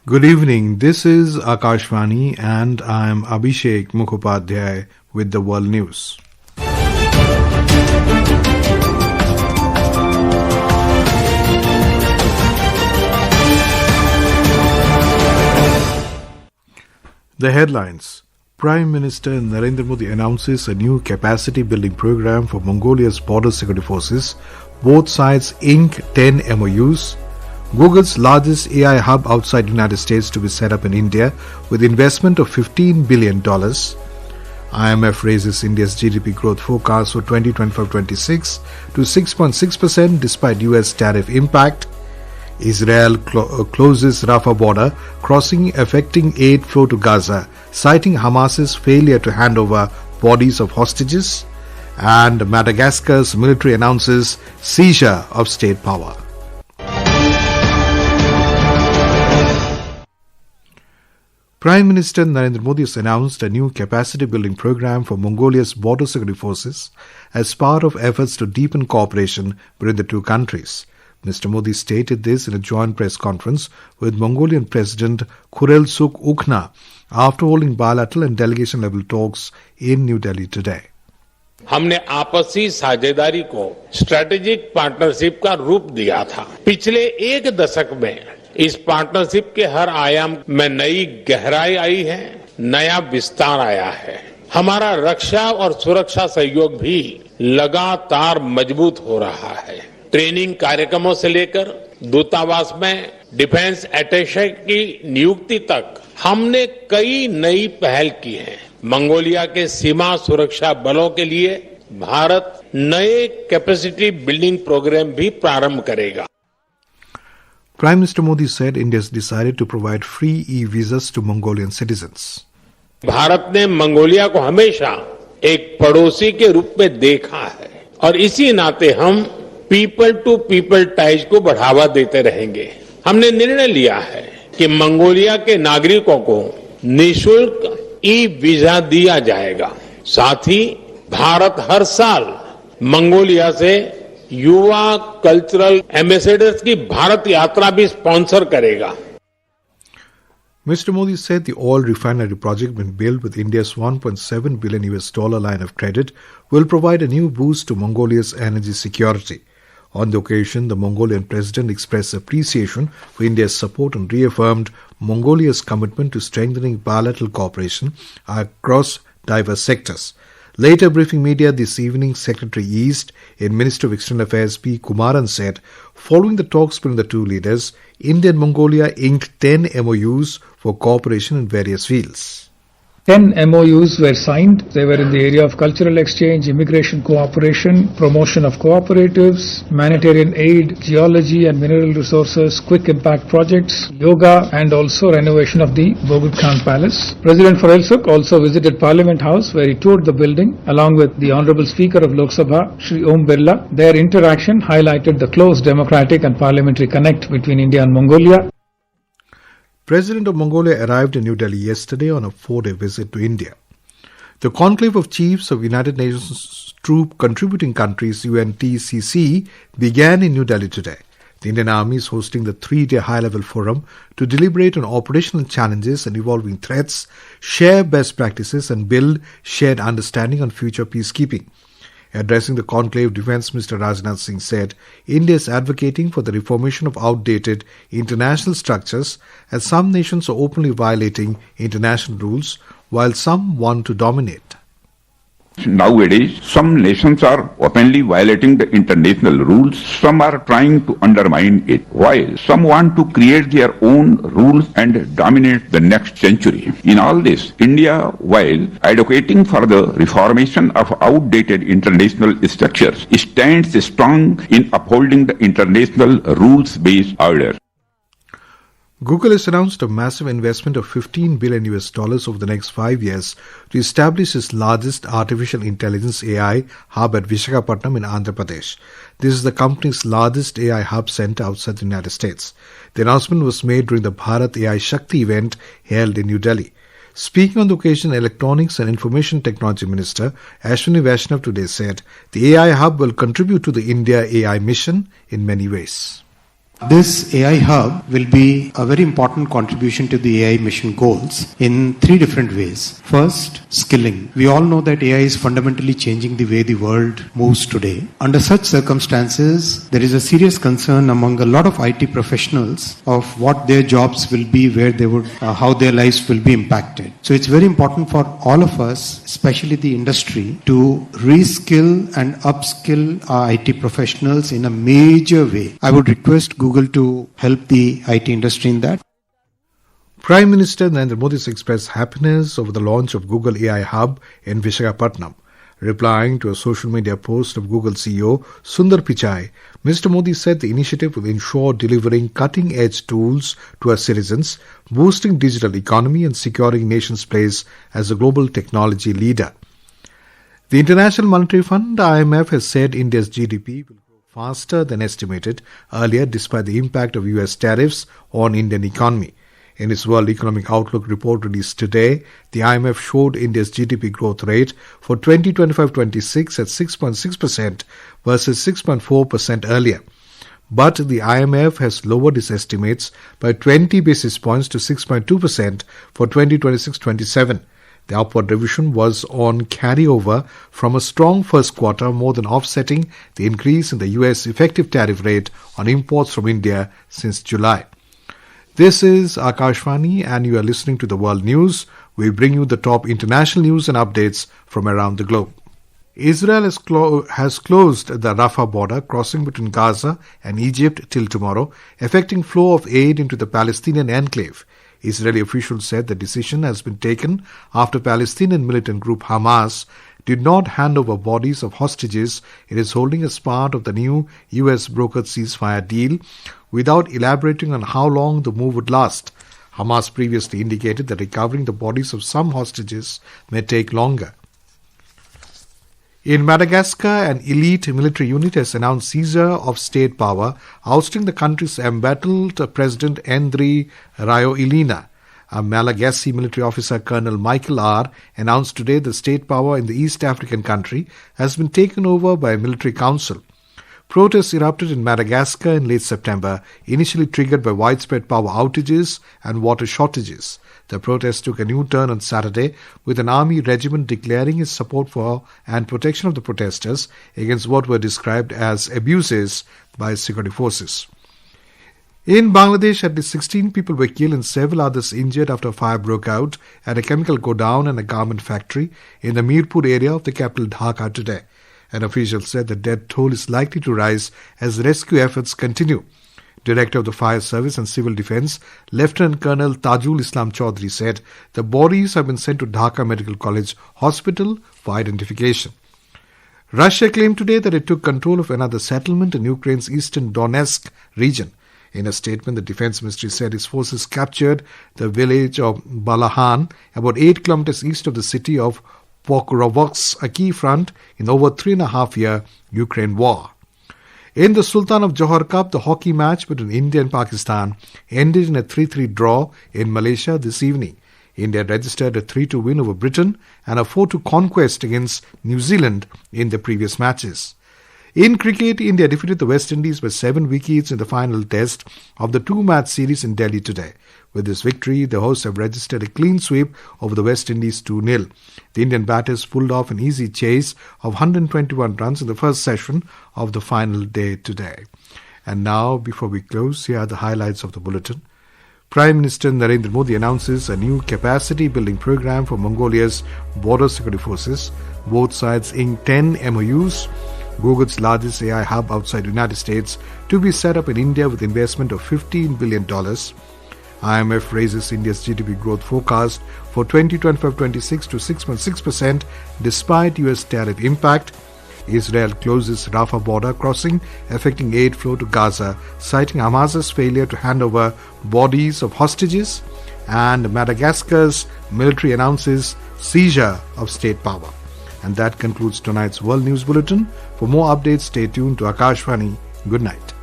Good evening. This is Akashvani and I am Abhishek Mukhopadhyay with the World News. The headlines. Prime Minister Narendra Modi announces a new capacity building program for Mongolia's border security forces. Both sides ink 10 MoUs. Google's largest AI hub outside the United States to be set up in India with investment of $15 billion. IMF raises India's GDP growth forecast for 2025-26 to 6.6% despite US tariff impact. Israel closes Rafah border crossing affecting aid flow to Gaza, citing Hamas's failure to hand over bodies of hostages. And Madagascar's military announces seizure of state power. Prime Minister Narendra Modi has announced a new capacity building program for Mongolia's border security forces as part of efforts to deepen cooperation between the two countries. Mr. Modi stated this in a joint press conference with Mongolian President Khurelsukh Ukhna after holding bilateral and delegation level talks in New Delhi today. हमने आपसी साझेदारी को strategic partnership का रूप दिया था। पिछले एक दशक में इस पार्टनरशिप के हर आयाम में नई गहराई आई है, नया विस्तार आया है। हमारा रक्षा और सुरक्षा सहयोग भी लगातार मजबूत हो रहा है। ट्रेनिंग कार्यक्रमों से लेकर दूतावास में डिफेंस अटैचे की नियुक्ति तक हमने कई नई पहल की है। मंगोलिया के सीमा सुरक्षा बलों के लिए भारत नए कैपेसिटी बिल्डिंग प्रोग्राम भी प्रारंभ करेगा। Prime Minister Modi said India has decided to provide free e-visas to Mongolian citizens. Bharat ने मंगोलिया को हमेशा एक पड़ोसी के रूप में देखा है और इसी नाते हम पीपल टू पीपल टाइज को बढ़ावा देते रहेंगे। हमने निर्णय लिया है कि मंगोलिया के नागरिकों को निःशुल्क ई-वीजा दिया जाएगा। साथ ही भारत हर साल मंगोलिया से युवा कल्चरल एम्बेसडर्स की भारत यात्रा भी स्पॉन्सर करेगा। Mr. Modi said the oil refinery project being built with India's $1.7 billion line of credit will provide a new boost to Mongolia's energy security. On the occasion, the Mongolian president expressed appreciation for India's support and reaffirmed Mongolia's commitment to strengthening bilateral cooperation across diverse sectors. Later briefing media this evening, Secretary East in Ministry of External Affairs P. Kumaran said, following the talks between the two leaders, India and Mongolia inked 10 MoUs for cooperation in various fields. 10 MoUs were signed. They were in the area of cultural exchange, immigration cooperation, promotion of cooperatives, humanitarian aid, geology and mineral resources, quick impact projects, yoga and also renovation of the Bogd Khan Palace. President Khurelsukh also visited Parliament House where he toured the building along with the Honorable Speaker of Lok Sabha, Shri Om Birla. Their interaction highlighted the close democratic and parliamentary connect between India and Mongolia. President of Mongolia arrived in New Delhi yesterday on a 4-day visit to India. The conclave of chiefs of United Nations troop contributing countries UNTCC began in New Delhi today. The Indian Army is hosting the 3-day high-level forum to deliberate on operational challenges and evolving threats, share best practices and build shared understanding on future peacekeeping. Addressing the conclave, Defence Minister Rajnath Singh said India is advocating for the reformation of outdated international structures as some nations are openly violating international rules while some want to dominate. Nowadays, some nations are openly violating the international rules. Some are trying to undermine it, while some want to create their own rules and dominate the next century. In all this, India, while advocating for the reformation of outdated international structures, stands strong in upholding the international rules-based order. Google has announced a massive investment of $15 billion over the next 5 years to establish its largest artificial intelligence AI hub at Visakhapatnam in Andhra Pradesh. This is the company's largest AI hub center outside the United States. The announcement was made during the Bharat AI Shakti event held in New Delhi. Speaking on the occasion, Electronics and Information Technology Minister Ashwini Vaishnav today said the AI hub will contribute to the India AI mission in many ways. This AI hub will be a very important contribution to the AI mission goals in three different ways. First, skilling. We all know that AI is fundamentally changing the way the world moves today. Under such circumstances, there is a serious concern among a lot of IT professionals of what their jobs will be, where they would, how their lives will be impacted. So it's very important for all of us, especially the industry, to reskill and upskill our IT professionals in a major way. I would request Google to help the IT industry in that. Prime Minister Narendra Modi has expressed happiness over the launch of Google AI Hub in Visakhapatnam. Replying to a social media post of Google CEO Sundar Pichai, Mr. Modi said the initiative will ensure delivering cutting-edge tools to our citizens, boosting digital economy and securing nation's place as a global technology leader. The International Monetary Fund, IMF, has said India's GDP will grow faster than estimated earlier despite the impact of US tariffs on Indian economy. In its World Economic Outlook report released today, the IMF showed India's GDP growth rate for 2025-26 at 6.6% versus 6.4% earlier. But the IMF has lowered its estimates by 20 basis points to 6.2% for 2026-27. The upward revision was on carryover from a strong first quarter, more than offsetting the increase in the US effective tariff rate on imports from India since July. This is Akashvani and you are listening to the World News. We bring you the top international news and updates from around the globe. Israel has closed the Rafah border crossing between Gaza and Egypt till tomorrow, affecting flow of aid into the Palestinian enclave. Israeli officials said the decision has been taken after Palestinian militant group Hamas did not hand over bodies of hostages it is holding as part of the new US brokered ceasefire deal, without elaborating on how long the move would last. Hamas previously indicated that recovering the bodies of some hostages may take longer. In Madagascar, an elite military unit has announced seizure of state power, ousting the country's embattled President Andry Rajoelina. A Malagasy military officer, Colonel Michael R., announced today the state power in the East African country has been taken over by a military council. Protests erupted in Madagascar in late September, initially triggered by widespread power outages and water shortages. The protests took a new turn on Saturday, with an army regiment declaring its support for and protection of the protesters against what were described as abuses by security forces. In Bangladesh, at least 16 people were killed and several others injured after a fire broke out at a chemical godown and a garment factory in the Mirpur area of the capital Dhaka today. An official said the death toll is likely to rise as rescue efforts continue. Director of the Fire Service and Civil Defence, Lieutenant Colonel Tajul Islam Chaudhry, said the bodies have been sent to Dhaka Medical College Hospital for identification. Russia claimed today that it took control of another settlement in Ukraine's eastern Donetsk region. In a statement, the Defence Ministry said its forces captured the village of Balahan, about 8 kilometers east of the city of Pokrovsk, a key front in the over 3.5-year Ukraine war. In the Sultan of Johor Cup, the hockey match between India and Pakistan ended in a 3-3 draw in Malaysia this evening. India registered a 3-2 win over Britain and a 4-2 conquest against New Zealand in the previous matches. In cricket, India defeated the West Indies by 7 wickets in the final test of the 2-match series in Delhi today. With this victory, the hosts have registered a clean sweep over the West Indies 2-0. The Indian batters pulled off an easy chase of 121 runs in the first session of the final day today. And now, before we close, here are the highlights of the bulletin. Prime Minister Narendra Modi announces a new capacity-building program for Mongolia's border security forces. Both sides inked 10 MoUs. Google's largest AI hub outside the United States to be set up in India with investment of $15 billion. IMF raises India's GDP growth forecast for 2025-26 to 6.6% despite US tariff impact. Israel closes Rafah border crossing, affecting aid flow to Gaza, citing Hamas's failure to hand over bodies of hostages. And Madagascar's military announces seizure of state power. And that concludes tonight's World News Bulletin. For more updates, stay tuned to Akashvani. Good night.